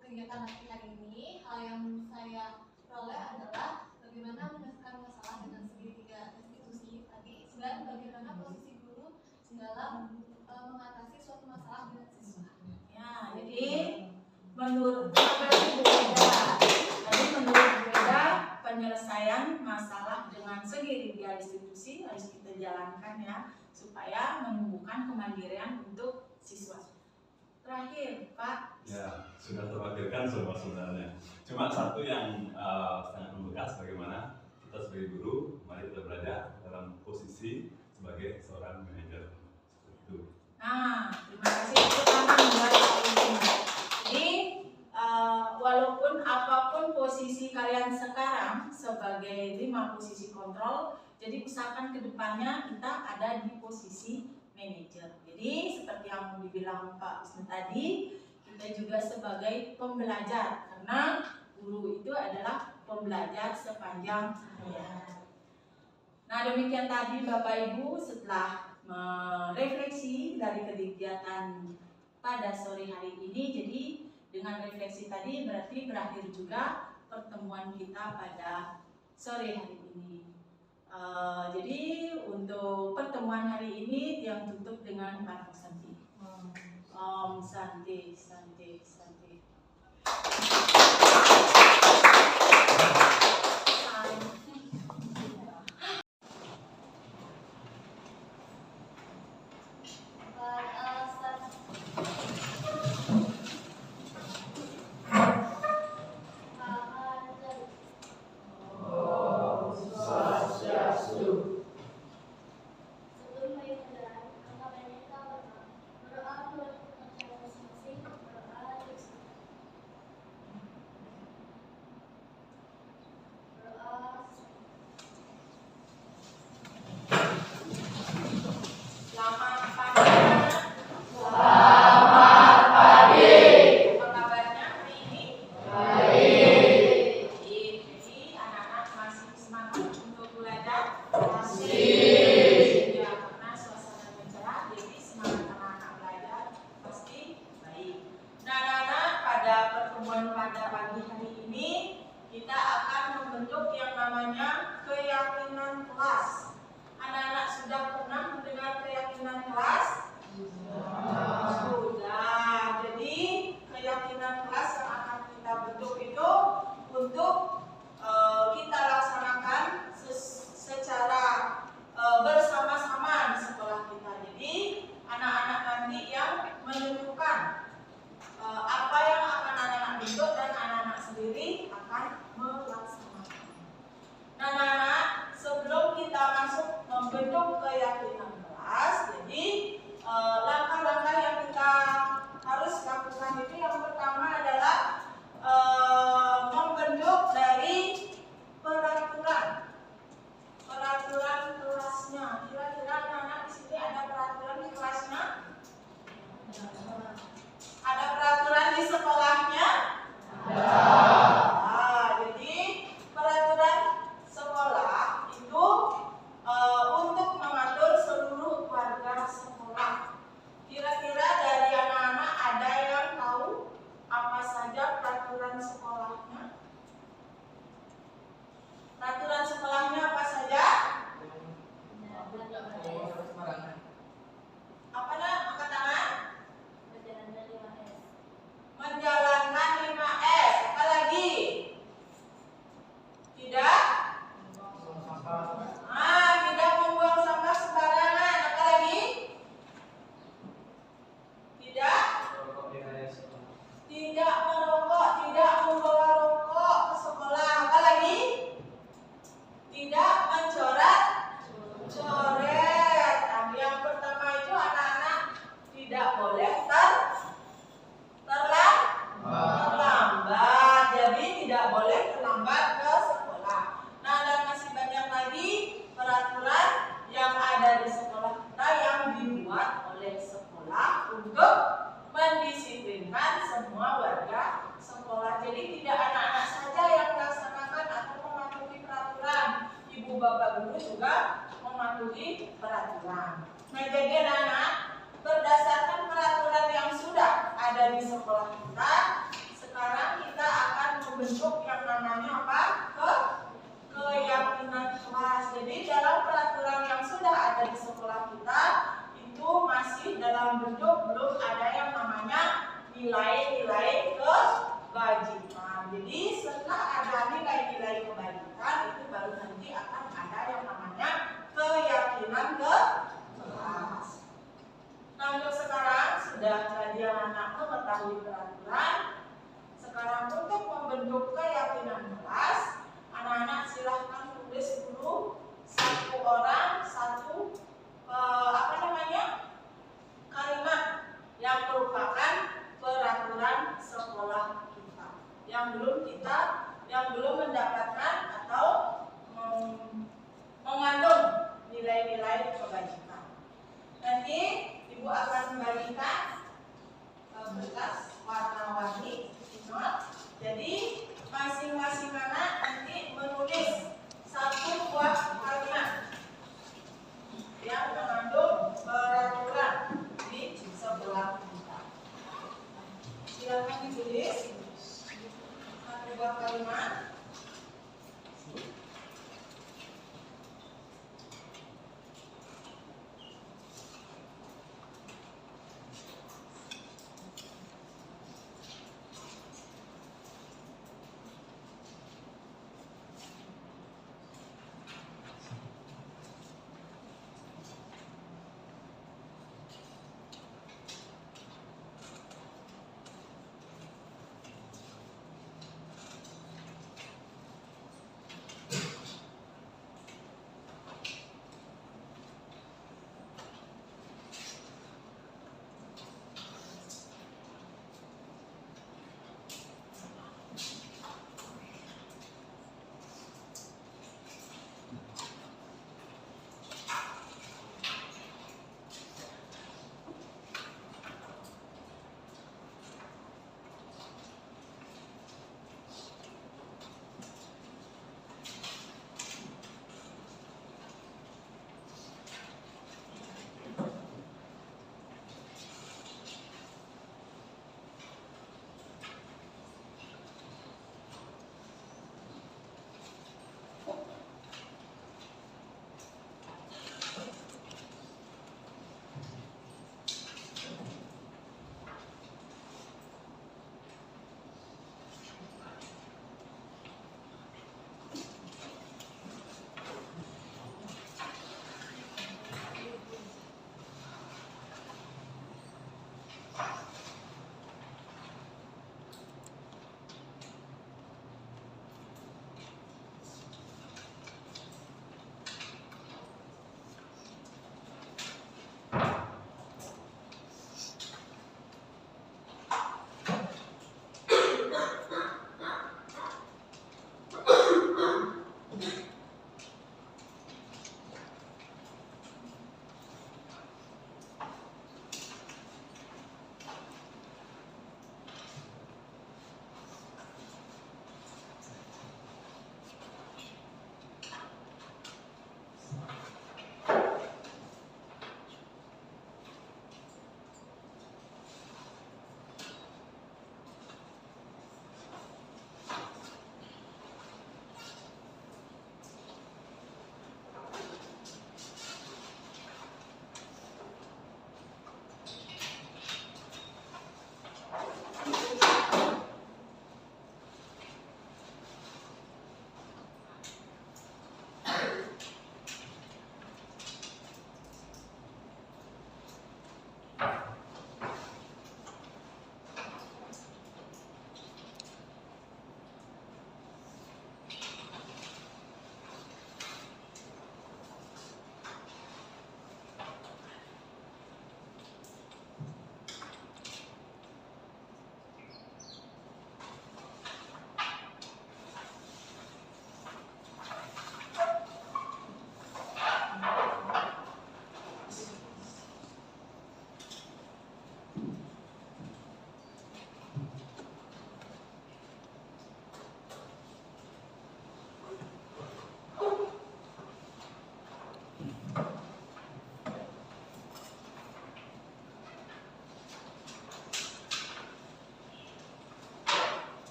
kegiatan hari ini, hal yang saya peroleh adalah bagaimana menyelesaikan masalah dengan segitiga institusi tadi, dan bagaimana posisi guru dalam mengatasi suatu masalah dengan siswa. Ya, jadi menurut Beda, penyelesaian masalah dengan segitiga institusi harus kita jalankan ya, supaya menumbuhkan kemandirian untuk siswa. Terakhir, Pak. Ya, sudah terwakilkan semua sebenarnya. Cuma satu yang sangat membekas, bagaimana kita sebagai guru, mari kita belajar dalam posisi sebagai seorang manajer. Seperti itu. Nah, terima kasih. Itu akan membuat jadi walaupun apapun posisi kalian sekarang sebagai 5 posisi kontrol, jadi usahakan kedepannya kita ada di posisi manajer. Jadi seperti yang dibilang Pak Wisnu tadi, kita juga sebagai pembelajar, karena guru itu adalah pembelajar sepanjang hayat. Nah, demikian tadi Bapak Ibu, setelah merefleksi dari kegiatan pada sore hari ini. Jadi dengan refleksi tadi berarti berakhir juga pertemuan kita pada sore hari ini. Jadi untuk pertemuan hari ini yang tutup dengan Pak Santi. Om Santi, Santi, Santi. peraturan. Nah, jadi anak-anak, berdasarkan peraturan yang sudah ada ada di sekolah kita. Sekarang kita akan membentuk yang namanya apa? Keyakinan kelas. Jadi dalam peraturan yang sudah ada di sekolah kita itu masih dalam bentuk belum ada yang namanya nilai-nilai kebajikan. Jadi setelah ada nilai-nilai kebajikan itu baru nanti akan ada yang namanya keyakinan kelas. Nah, untuk sekarang sudah tadi anak mengetahui peraturan. Sekarang untuk membentuk keyakinan kelas, anak-anak silahkan tulis dulu satu orang satu kalimat yang merupakan peraturan sekolah kita yang belum mendapatkan atau mengandung nilai-nilai kebajikan. Nanti Ibu akan membagikan berkas warna-warni. Jadi masing-masing anak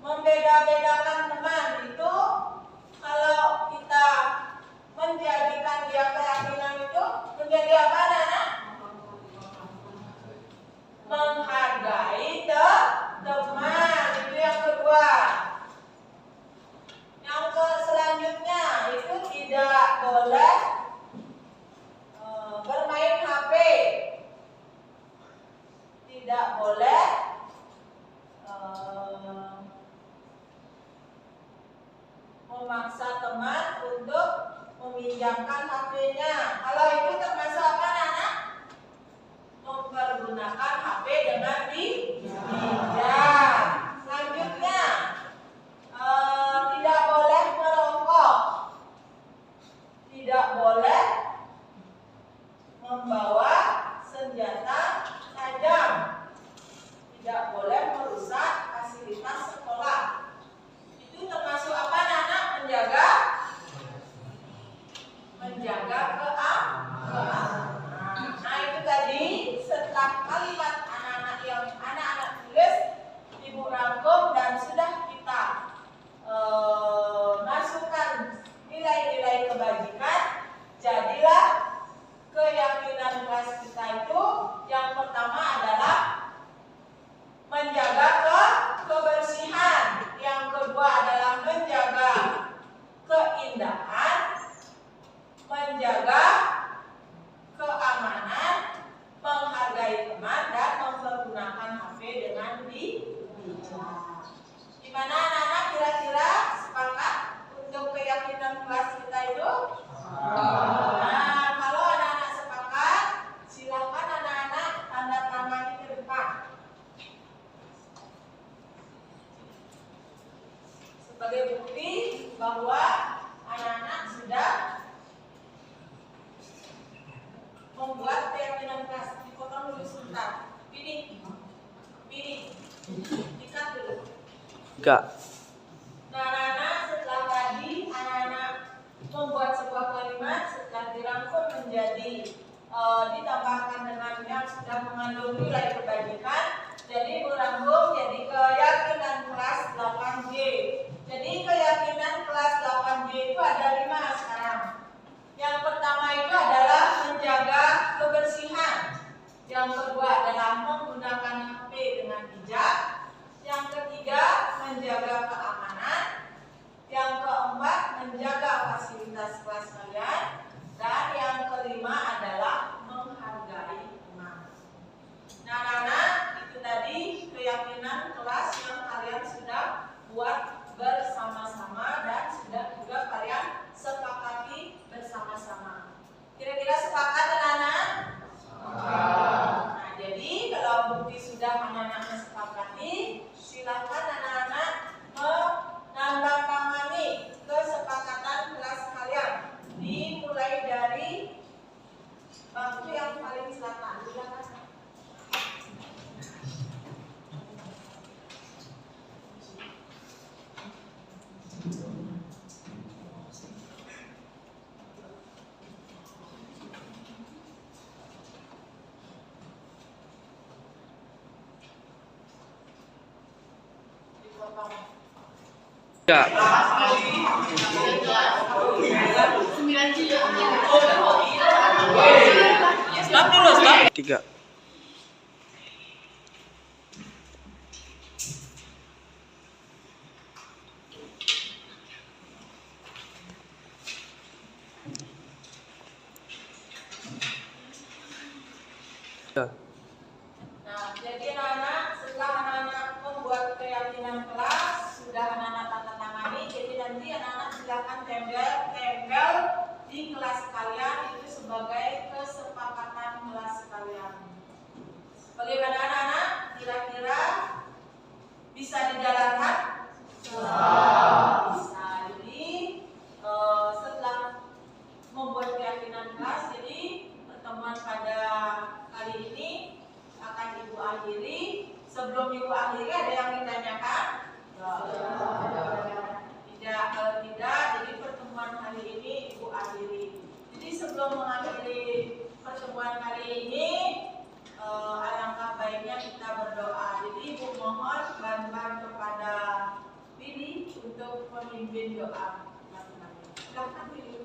Membeda-bedakan teman itu kalau kita menjadikan dia keyakinan itu menjadi apa, anak? Menghargai teman, itu yang kedua. Yang selanjutnya itu tidak boleh bermain HP, tidak boleh memaksa teman untuk meminjamkan HP-nya. Kalau itu termasuk apa, anak? Mempergunakan HP dengan pinjam. Selanjutnya tidak boleh merokok, tidak boleh membawa senjata tajam, tidak boleh merusak fasilitas sekolah. Itu termasuk apa, anak? Menjaga keamanan. Nah, itu tadi setelah kalimat anak-anak tulis, Ibu rangkum dan sudah kita masukkan nilai-nilai kebajikan. Jadilah keyakinan kelas kita itu yang pertama adalah menjaga kebersihan, yang kedua adalah menjaga keindahan, menjaga keamanan, menghargai teman, dan mempergunakan HP dengan bijak. Gimana anak-anak, kira-kira sepakat untuk keyakinan kelas kita itu? Nah, kalau anak-anak sepakat, silakan anak-anak tanda tangani ke depan sebagai bukti bahwa anak-anak sudah membuat keyakinan kelas. Dipotong dulu sebentar. Pilih, ikat dulu. Nah, anak-anak, setelah tadi anak-anak membuat sebuah kalimat, setelah dirangkum menjadi ditambahkan dengan yang sudah mengandung nilai kebajikan, jadi berangkum jadi keyakinan kelas 8J. Jadi keyakinan kelas 8J itu ada 5 sekarang. Yang pertama itu adalah menjaga kebersihan. Yang kedua adalah menggunakan HP dengan bijak. Yang ketiga menjaga keamanan. Yang keempat menjaga fasilitas kelas kalian. Dan yang kelima adalah menghargai teman. Nah, anak-anak, itu tadi keyakinan kelas yang kalian sudah buat bersama-sama dan sudah juga kalian sepakati bersama-sama. Kira-kira sepakat anak-anak? Nah, jadi kalau bukti sudah anak-anaknya sepakati, silakan anak-anak menandatangani kesepakatan kelas kalian. Dimulai dari bangku yang paling selatan. Silakan. Tiga. Nah, jadi anak-anak, setelah anak-anak membuat keyakinan kelas, sudah anak-anak tanda tangani, jadi nanti anak-anak silakan tempel di kelas kalian itu sebagai kesepakatan kelas kalian. Bagaimana anak-anak? Kira-kira bisa dijalankan? Bisa. Jadi setelah membuat keyakinan kelas, jadi pertemuan pada kali ini akan Ibu akhiri. Sebelum Ibu akhiri, ada yang ditanyakan? Tidak. Kalau tidak, jadi pertemuan hari ini Ibu akhiri. Jadi sebelum mengakhiri pertemuan kali ini, alangkah baiknya kita berdoa. Jadi Ibu mohon bantuan kepada memimpin doa masing-masing. Silakan pilih.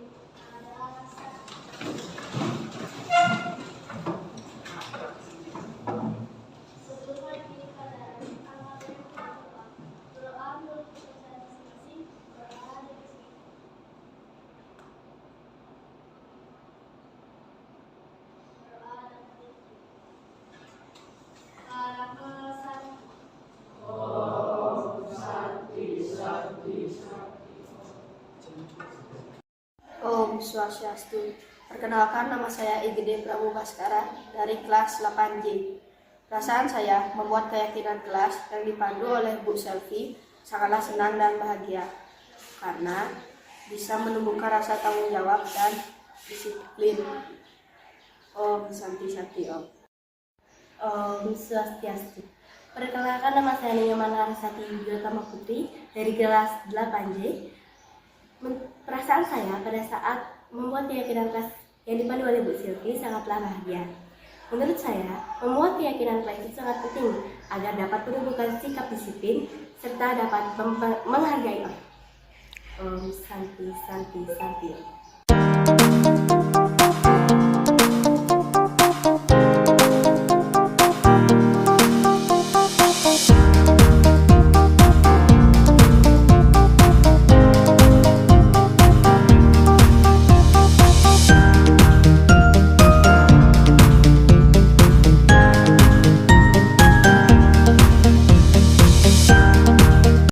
Om Swastiastu. Perkenalkan, nama saya Igede Pramubaskara dari kelas 8J. Perasaan saya membuat keyakinan kelas yang dipandu oleh Bu Selvi sangatlah senang dan bahagia karena bisa menumbuhkan rasa tanggung jawab dan disiplin. Om Santi Santi Om. Om Swastiastu. Perkenalkan, nama saya Nyoman Larasati Yudhotama Putri dari kelas 8J. Perasaan saya pada saat membuat keyakinan kelas yang dipandu oleh Bu Silvi sangatlah bahagia. Menurut saya, membuat keyakinan kelas itu sangat penting agar dapat menumbuhkan sikap disiplin serta dapat menghargai orang. Om Santi Santi Santi.